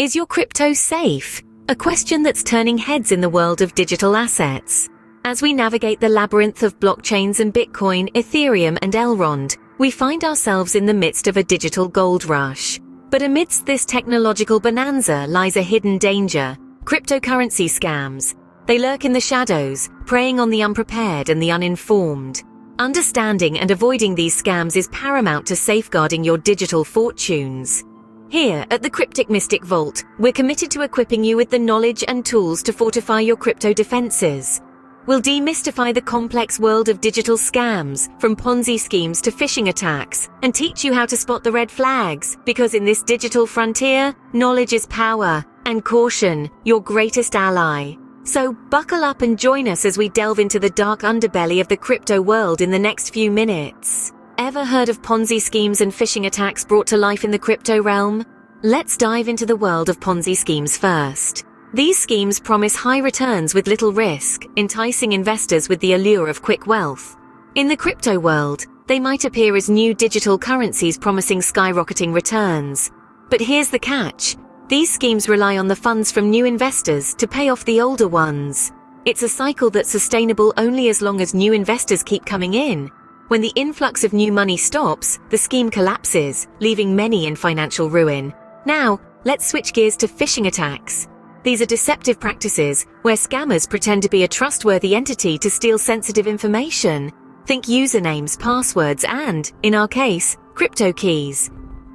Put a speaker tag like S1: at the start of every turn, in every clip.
S1: Is your crypto safe? A question that's turning heads in the world of digital assets. As we navigate the labyrinth of blockchains and Bitcoin, Ethereum and Elrond, we find ourselves in the midst of a digital gold rush. But amidst this technological bonanza lies a hidden danger: cryptocurrency scams. They lurk in the shadows, preying on the unprepared and the uninformed. Understanding and avoiding these scams is paramount to safeguarding your digital fortunes. Here at the Cryptic Mystic Vault, we're committed to equipping you with the knowledge and tools to fortify your crypto defenses. We'll demystify the complex world of digital scams, from Ponzi schemes to phishing attacks, and teach you how to spot the red flags, because in this digital frontier, knowledge is power, and caution, your greatest ally. So buckle up and join us as we delve into the dark underbelly of the crypto world in the next few minutes. Ever heard of Ponzi schemes and phishing attacks brought to life in the crypto realm? Let's dive into the world of Ponzi schemes first. These schemes promise high returns with little risk, enticing investors with the allure of quick wealth. In the crypto world, they might appear as new digital currencies promising skyrocketing returns. But here's the catch: these schemes rely on the funds from new investors to pay off the older ones. It's a cycle that's sustainable only as long as new investors keep coming in. When the influx of new money stops, the scheme collapses, leaving many in financial ruin. Now, let's switch gears to phishing attacks. These are deceptive practices where scammers pretend to be a trustworthy entity to steal sensitive information. Think usernames, passwords, and, in our case, crypto keys.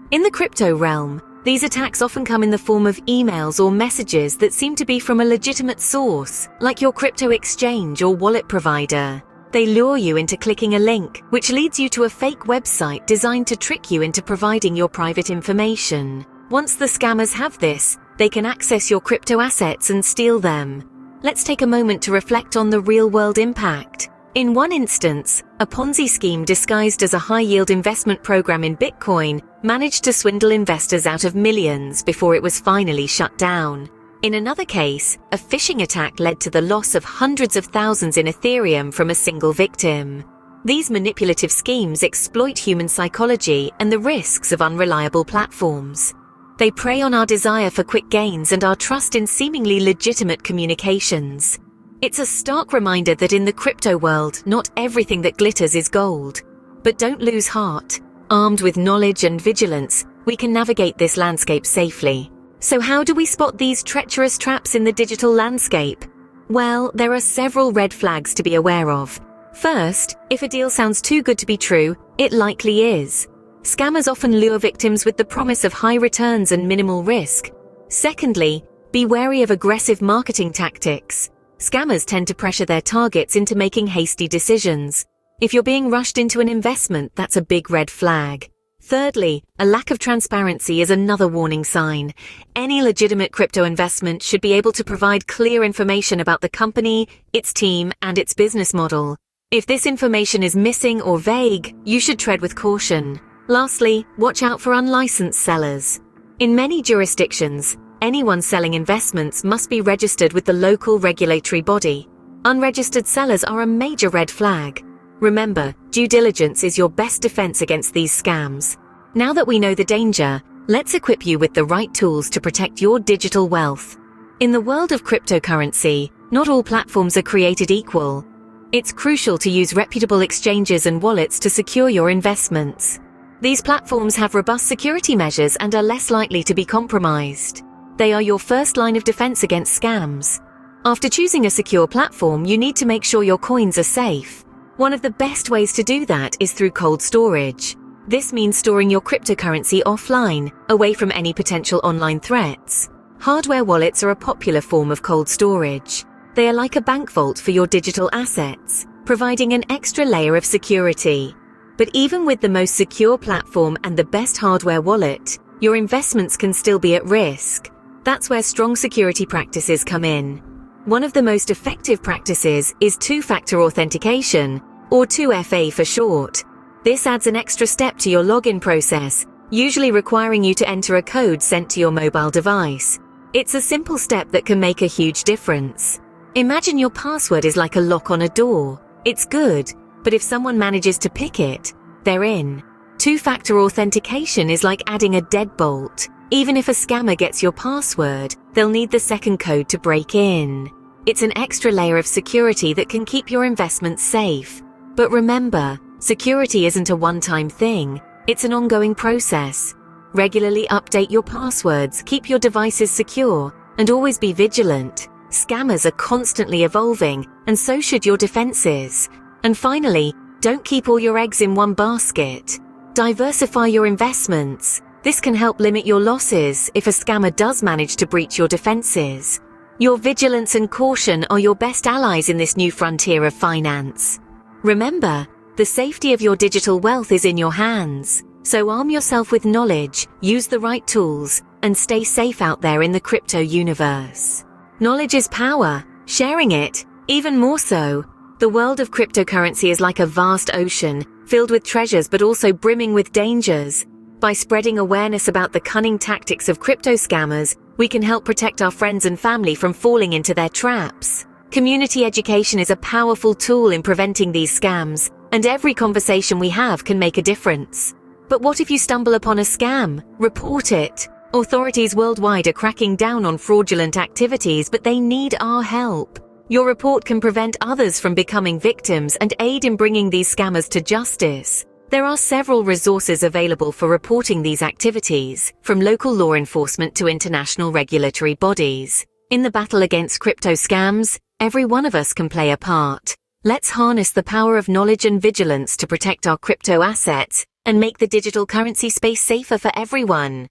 S1: In the crypto realm, these attacks often come in the form of emails or messages that seem to be from a legitimate source, like your crypto exchange or wallet provider. They lure you into clicking a link, which leads you to a fake website designed to trick you into providing your private information. Once the scammers have this, they can access your crypto assets and steal them. Let's take a moment to reflect on the real-world impact. In one instance, a Ponzi scheme disguised as a high-yield investment program in Bitcoin managed to swindle investors out of millions before it was finally shut down. In another case, a phishing attack led to the loss of hundreds of thousands in Ethereum from a single victim. These manipulative schemes exploit human psychology and the risks of unreliable platforms. They prey on our desire for quick gains and our trust in seemingly legitimate communications. It's a stark reminder that in the crypto world, not everything that glitters is gold. But don't lose heart. Armed with knowledge and vigilance, we can navigate this landscape safely. So how do we spot these treacherous traps in the digital landscape? Well, there are several red flags to be aware of. First, if a deal sounds too good to be true, it likely is. Scammers often lure victims with the promise of high returns and minimal risk. Secondly, be wary of aggressive marketing tactics. Scammers tend to pressure their targets into making hasty decisions. If you're being rushed into an investment, that's a big red flag. Thirdly, a lack of transparency is another warning sign. Any legitimate crypto investment should be able to provide clear information about the company, its team, and its business model. If this information is missing or vague, you should tread with caution. Lastly, watch out for unlicensed sellers. In many jurisdictions, anyone selling investments must be registered with the local regulatory body. Unregistered sellers are a major red flag. Remember, due diligence is your best defense against these scams. Now that we know the danger, let's equip you with the right tools to protect your digital wealth. In the world of cryptocurrency, not all platforms are created equal. It's crucial to use reputable exchanges and wallets to secure your investments. These platforms have robust security measures and are less likely to be compromised. They are your first line of defense against scams. After choosing a secure platform, you need to make sure your coins are safe. One of the best ways to do that is through cold storage. This means storing your cryptocurrency offline, away from any potential online threats. Hardware wallets are a popular form of cold storage. They are like a bank vault for your digital assets, providing an extra layer of security. But even with the most secure platform and the best hardware wallet, your investments can still be at risk. That's where strong security practices come in. One of the most effective practices is two-factor authentication, or 2FA for short. This adds an extra step to your login process, usually requiring you to enter a code sent to your mobile device. It's a simple step that can make a huge difference. Imagine your password is like a lock on a door. It's good, but if someone manages to pick it, they're in. Two-factor authentication is like adding a deadbolt. Even if a scammer gets your password, they'll need the second code to break in. It's an extra layer of security that can keep your investments safe. But remember, security isn't a one-time thing. It's an ongoing process. Regularly update your passwords, keep your devices secure, and always be vigilant. Scammers are constantly evolving, and so should your defenses. And finally, don't keep all your eggs in one basket. Diversify your investments. This can help limit your losses if a scammer does manage to breach your defenses. Your vigilance and caution are your best allies in this new frontier of finance. Remember, the safety of your digital wealth is in your hands. So arm yourself with knowledge, use the right tools, and stay safe out there in the crypto universe. Knowledge is power. Sharing it, even more so. The world of cryptocurrency is like a vast ocean, filled with treasures but also brimming with dangers. By spreading awareness about the cunning tactics of crypto scammers, we can help protect our friends and family from falling into their traps. Community education is a powerful tool in preventing these scams, and every conversation we have can make a difference. But what if you stumble upon a scam? Report it. Authorities worldwide are cracking down on fraudulent activities, but they need our help. Your report can prevent others from becoming victims and aid in bringing these scammers to justice. There are several resources available for reporting these activities, from local law enforcement to international regulatory bodies. In the battle against crypto scams, every one of us can play a part. Let's harness the power of knowledge and vigilance to protect our crypto assets and make the digital currency space safer for everyone.